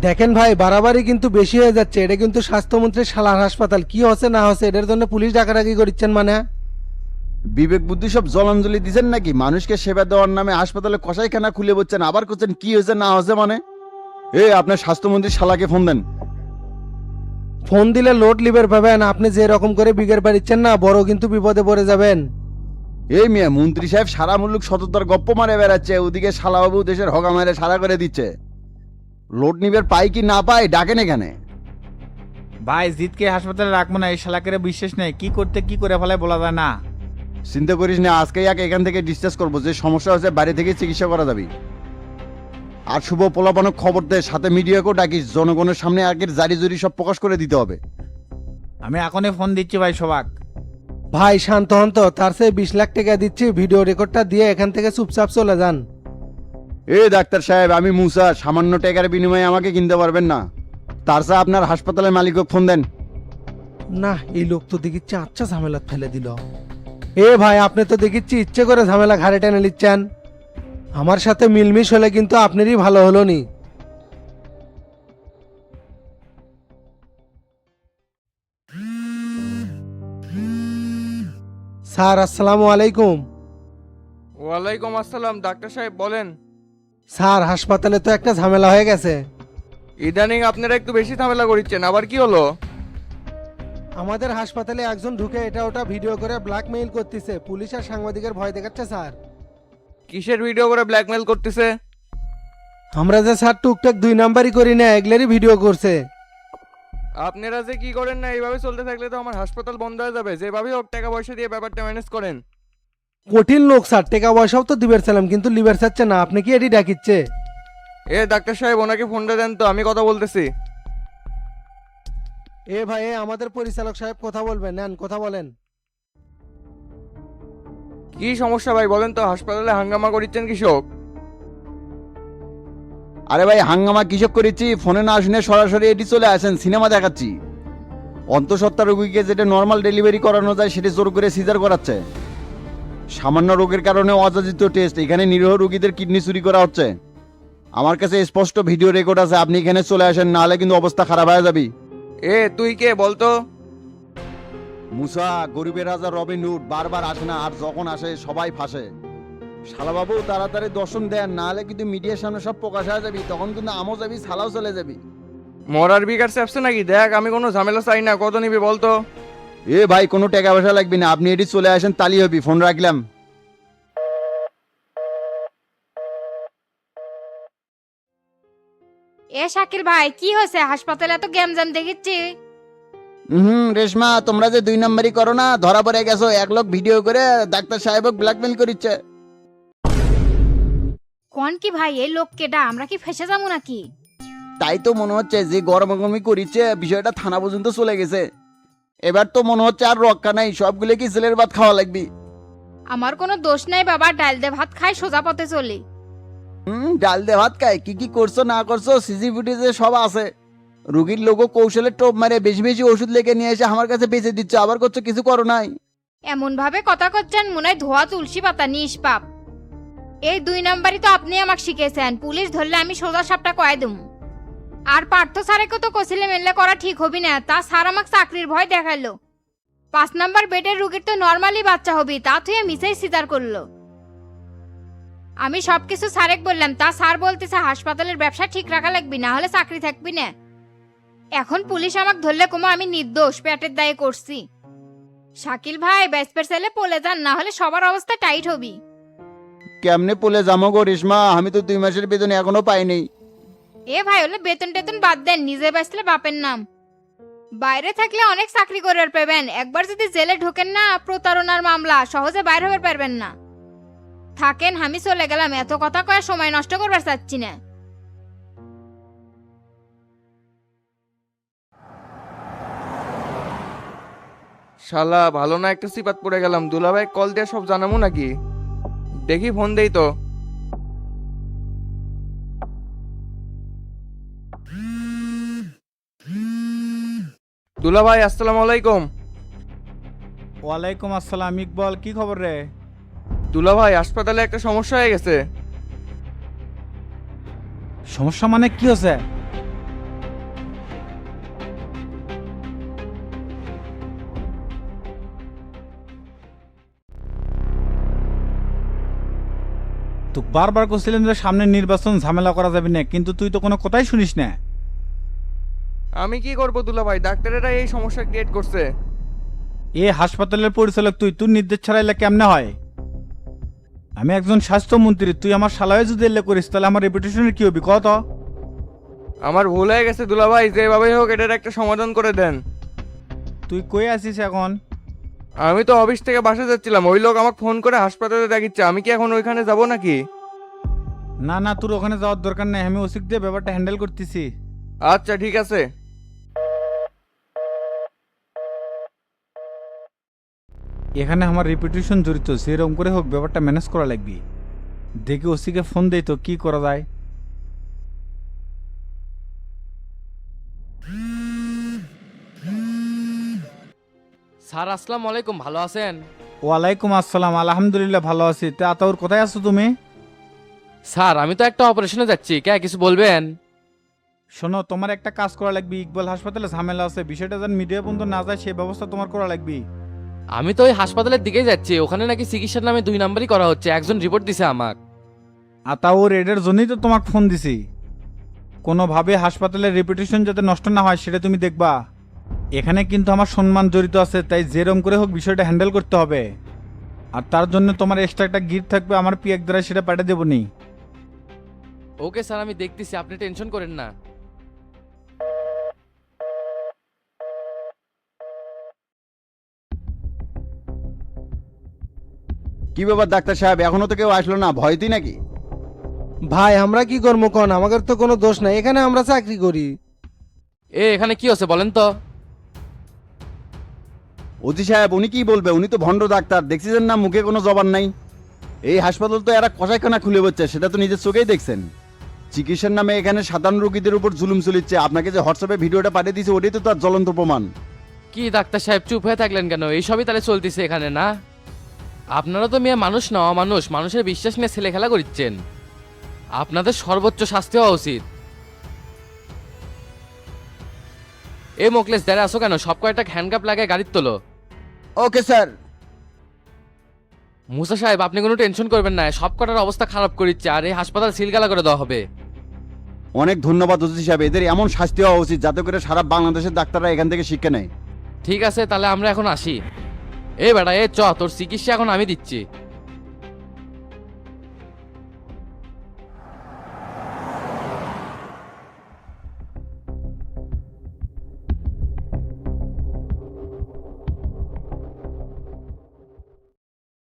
দেখেন ভাই, বাড়াবাড়ি কিন্তু বেশি হয়ে যাচ্ছে। এটা কিন্তু স্বাস্থ্যমন্ত্রীর শালার হাসপাতাল, কি হচ্ছে না হচ্ছে এটার জন্য পুলিশ ডাকাডাকি করছেন মানে? বিবেক বুদ্ধি সব জলাঞ্জলি দিচ্ছেন নাকি? মানুষকে সেবা দেওয়ার নামে হাসপাতালে কসাইখানা খুলে বলছেন, আবার করছেন কি হয়েছে না হয়েছে মানে? আপনার স্বাস্থ্যমন্ত্রী শালাকে ফোন দেন। ফোন দিলে লোড লিভার পাবেন। আপনি যে রকম করে বিগের পারিচ্ছেন না, বড় কিন্তু বিপদে পড়ে যাবেন। এই মিয়া মন্ত্রী সাহেব সারা মুল্লুক সততার গপ্প মারে বেড়াচ্ছে, ওদিকে শালাবাবু দেশের হগা মারে সারা করে দিচ্ছে। লোড নিবের পাই কি না পাই ডাকেন এখানে। ভাই জিতকে হাসপাতালে রাখবো না, এই শালাকের বিশ্বাস নেই, কি করতে কি করে ফেলে বলা যায় না। চিন্তা করিস না, আজকে এখান থেকে ডিসচার্জ করবো। যে সমস্যা হচ্ছে বাইরে থেকে চিকিৎসা করা যাবে। আর শুভ পোলাপানো খবর দে, সাথে মিডিয়াকেও ডাকিস। জনগণের সামনে আগের জারি জুরি সব প্রকাশ করে দিতে হবে। আমি এখনই ফোন দিচ্ছি ভাই সবাক। ভাই শান্ত হন তো, তার চেয়ে 20 লাখ টাকা দিচ্ছি, ভিডিও রেকর্ডটা দিয়ে এখান থেকে চুপচাপ চলে যান। ডাক্তার সাহেব, আমি মুসা, সামান্য টাকার বিনিময়ে আমাকে কিনতে পারবেন না। তার চেয়ে আপনার হাসপাতালের মালিককে ফোন দেন। না, এই লোক তো দেখিচ্ছে আচ্ছা ঝামেলা ফেলে দিল। ভাই, আপনি তো দেখিচ্ছি ইচ্ছে করে ঝামেলা ঘাড়ে টেনে নিচ্ছেন। আমার সাথে মিলমিশ হলে কিন্তু আপনারই ভালো হলো নি। স্যার, আসসালামু আলাইকুম। ওয়ালাইকুম আসসালাম। ডাক্তার সাহেব বলেন। স্যার, হাসপাতালে তো একটা ঝামেলা হয়ে গেছে। ইদানিং আপনারা একটু বেশি ঝামেলা করছেন, আবার কি হলো? আমাদের হাসপাতালে একজন ঢুকে এটা ওটা ভিডিও করে ব্ল্যাকমেইল করতেছে, পুলিশ আর সাংবাদিকের ভয় দেখাচ্ছে স্যার। কিসের ভিডিও করে ব্ল্যাকমেল করতেছে? আমরা যে স্যার টুকটাক 2 নাম্বারই করি না, এগুলারই ভিডিও করছে। আপনারা যে কি করেন না, এইভাবে চলতে থাকলে তো আমার হাসপাতাল বন্ধ হয়ে যাবে। যেভাবে হোক টাকা পয়সা দিয়ে ব্যাপারটা ম্যানেজ করেন। কঠিন লোক স্যার, টাকা পয়সাও তো দিবের ছিলাম, কিন্তু লিভার চাচ্ছে না। আপনি কি এটি ডাকিচ্ছে? ডাক্তার সাহেব, ওনাকে ফোনটা দেন তো, আমি কথা বলতেছি। ভাই, আমাদের পরিচালক সাহেব কথা বলবেন, নেন কথা বলেন। কি সমস্যা ভাই বলেন তো? হাসপাতালে হাঙ্গামা করছেন কৃষক? আরে ভাই, হাঙ্গামা কিসব করেছি? ফোনে না শুনে সরাসরি এটি চলে আসেন, সিনেমা দেখাচ্ছি। অন্তঃসত্ত্বা রোগীকে যেটা নর্মাল ডেলিভারি করানো যায় সেটা জোর করে সিজার করাচ্ছে। সামান্য রোগের কারণে অযাচিত টেস্ট, এখানে নিরীহ রোগীদের কিডনি চুরি করা হচ্ছে। আমার কাছে স্পষ্ট ভিডিও রেকর্ড আছে, আপনি এখানে চলে আসেন, নাহলে কিন্তু অবস্থা খারাপ হয়ে যাবে। তুই কে বলতো? মুসা, গরিবের রাজা রবিন হুড, বারবার আসে না, আর যখন আসে সবাই ফাঁসে। শালাবাবু তাড়াতাড়ি দর্শন দেন, নাহলে কিন্তু মিডিয়ার সামনে সব প্রকাশ হয়ে যাবি, তখন কিন্তু আমও যাবি, ছালাও চলে যাবি। মরার বিকার চাপছে নাকি? দেখ, আমি কোনো ঝামেলা চাই না। কত নিবি বলতো? ভাই, কোনো টাকা পয়সা লাগবে না, আপনি এটি চলে আসেন, তালি হবি। ফোন রাখলাম। শাকিল ভাই, কি হয়েছে? হাসপাতালে এত গ্যামজাম দেখিচ্ছি। রেশমা, তোমরা যে 2 নাম্বারই করো না, ধরা পড়ে গেছো। এক লোক ভিডিও করে ডাক্তার সাহেবক ব্ল্যাকমেল করিচ্ছে। কোন কি ভাই, এই লোক কেডা? আমরা কি ফেসে যাবো নাকি? তাই তো মনে হচ্ছে যে গরমাগরমি করিচ্ছে, বিষয়টা থানা পর্যন্ত চলে গেছে। এবার তো মনে হচ্ছে আর রক্ষা নাই, সবগুলো কি জেলের ভাত খাওয়া লাগবে। আমার কোনো দোষ নাই বাবা, ডাল দে ভাত খাই সোজা পথে চলি। ডাল দে ভাত খায়, কি কি করছো না করছো সিসি ফুটেজে সব আছে। রুগীর লোগো কৌশলে টোপ মারে বেশি বেশি ওষুধ লেগে নিয়ে এসে আমার কাছে বেঁচে দিচ্ছ, আবার করছো কিছু করো নাই। এমন ভাবে কথা করছেন মনে হয় ধোয়া তুলসী পাতা, নিষ্পাপ। এই 2 নাম্বারই তো আপনি আমাকে শিখেছেন। পুলিশ ধরলে আমি সোজা সাপটা কয়ে দুম। আর পার্থ স্যারকে তো কছিলে মেনলে করা ঠিক হবি না, তা স্যার আমাকে চাকরির ভয় দেখালো। 5 নাম্বার বেডের রুগীর তো নর্মালি বাচ্চা হবি, তা তুই মিসেই স্বীকার করলো। আমি সবকিছু স্যারেক বললাম, তা স্যার বলতেছে হাসপাতালের ব্যবসা ঠিক রাখা লাগবি, না হলে চাকরি থাকবি না। এখন পুলিশ আমাকে ধরলে কমো আমি নির্দোষ, পেটের দায়ে করছি। শাকিল ভাই, ব্যাসপের ছেলে পলে যান, না হলে সবার অবস্থা টাইট হবি। কেমনে পলে যাবো গো রেশমা? আমি তো 2 মাসের বেতন এখনো পাইনি। ভাই, হলে বেতন টেতন বাদ দেন, নিজে বাঁচলে বাপের নাম। বাইরে থাকলে অনেক চাকরি করে পাবেন, একবার যদি জেলে ঢোকেন না, প্রতারণার মামলা, সহজে বাইরে হতে পারবেন না। থাকেন, আমি চলে গেলাম, এত কথা কয়ে সময় নষ্ট করবার চাচ্ছি না। শালা ভালো না একটা সিপাত পড়ে গেলাম। দুলাভাই কল দিয়ে সব জানাবো নাকি? দেখি ফোন দেই তো। দুলাভাই আসসালামু আলাইকুম। ওয়ালাইকুম আসসালাম ইকবল, কি খবর রে? দুলাভাই, হাসপাতালে একটা সমস্যা হয়ে গেছে। সমস্যা মানে কি হচ্ছে? তো বারবার করছিলেন যে সামনে নির্বাচন ঝামেলা করা যাবে না, কিন্তু তুই তো কোনো কথাই শুনিস না। আমি কি করবো দুলা ভাই, ডাক্তারেরা এই সমস্যা ক্রিয়েট করছে। এ হাসপাতালের পরিচালক তুই, তোর নির্দেশ ছাড়াইলে কেমনে হয়? আমি একজন স্বাস্থ্যমন্ত্রী, তুই আমার শালায় যদি এলে করিস তাহলে আমার রেপুটেশনের কি হবে কত? আমার ভুল হয়ে গেছে দুলা ভাই, যেভাবেই হোক এটার একটা সমাধান করে দেন। তুই কই আছিস এখন? আমি তো অফিস থেকে বাসা যাচ্ছিলাম, ওই লোক আমাকে ফোন করে হাসপাতালে দেখিচ্ছে, আমি কি এখন ওইখানে যাব নাকি? না না, তোর ওখানে যাওয়ার দরকার নেই, আমি ওসিক দিয়ে ব্যাপারটা হ্যান্ডেল করতেছি। আচ্ছা ঠিক আছে। এখানে আমার রেপুটেশন জড়িত, সেরকম করে হোক ব্যাপারটা ম্যানেজ করা লাগবে। দেখি ওসিকে ফোন দেই তো কি করা যায়। স্যার আসসালামু আলাইকুম, ভালো আছেন? ওয়ালাইকুম আসসালাম, আলহামদুলিল্লাহ ভালো আছি। তা আতাউর কোথায় আছো তুমি? স্যার আমি তো একটা অপারেশনে যাচ্ছি, কে কিছু বলবেন? শোনো, তোমার একটা কাজ করা লাগবে। ইকবাল হাসপাতালে ঝামেলা আছে, বিষয়টা যেন মিডিয়া পর্যন্ত না যায় সেই ব্যবস্থা তোমার করা লাগবে। আমি তো ওই হাসপাতালের দিকেই যাচ্ছি, ওখানে নাকি চিকিৎসার নামে 2 নাম্বারই করা হচ্ছে, একজন রিপোর্ট দিছে আমাক। আতাউর, এটার জন্যই তো তোমাকে ফোন দিছি। কোনোভাবে হাসপাতালের রেপুটেশন যাতে নষ্ট না হয় সেটা তুমি দেখবা। এখানে কিন্তু আমার সম্মান জড়িত আছে, তাই যেরম করে হোক বিষয়টা হ্যান্ডেল করতে হবে। আর তার জন্য তোমার এক্সট্রা একটা গিফট থাকবে, আমার পিএক দ্বারা সেটা পাঠিয়ে দেবো নি। ওকে স্যার, আমি দেখতেছি, আপনি টেনশন করেন না। কি ব্যাপার ডাক্তার সাহেব, এখনো তো কেউ আসলো না, ভয়তেই নাকি? ভাই আমরা কি করবো কন, আমাদের তো কোনো দোষ নাই, এখানে আমরা চাকরি করি। এখানে কি হচ্ছে বলেন তো? ওজি সাহেব উনি কি বলবে, উনি তো ভণ্ড ডাক্তার, দেখছিলেন না মুখে কোনো জবান নাই। এই হাসপাতাল তো এরা কষাইখানা খুলে বসছে, সেটা তো নিজের চোখেই দেখছেন। চিকিৎসার নামে এখানে সাধারণ রোগীদের উপর জুলুম চলিচ্ছে। আপনাকে যে হোয়াটসঅ্যাপে ভিডিওটা পাঠিয়ে দিয়েছে ওটাই তো তার জ্বলন্ত প্রমাণ। কি ডাক্তার সাহেব চুপ হয়ে থাকলেন কেন? এইসবই তাহলে চলতেছে এখানে না? আপনারা তো মেয়ে মানুষ না অমানুষ, মানুষের বিশ্বাস নিয়ে ছেলে খেলা করছেন। আপনাদের সর্বোচ্চ শাস্তি হওয়া উচিত। এ মোকলেস দাঁড়া আসো কেন? সব কয়টা হ্যান্ডকাপ লাগায় গাড়ির তোলো। Okay sir. মুসা সাহেব আপনি কোনো টেনশন করবেন না, সব কটার অবস্থা খারাপ করিচ্ছে, আর এই হাসপাতাল সিলগালা করে দেওয়া হবে। অনেক ধন্যবাদ ওজি সাহেব, এদের এমন শাস্তি হওয়া উচিত যাতে করে সারা বাংলাদেশের ডাক্তাররা এখান থেকে শিক্ষা নেয়। ঠিক আছে তাহলে আমরা এখন আসি। এ বেটা, তোর চিকিৎসা এখন আমি দিচ্ছি।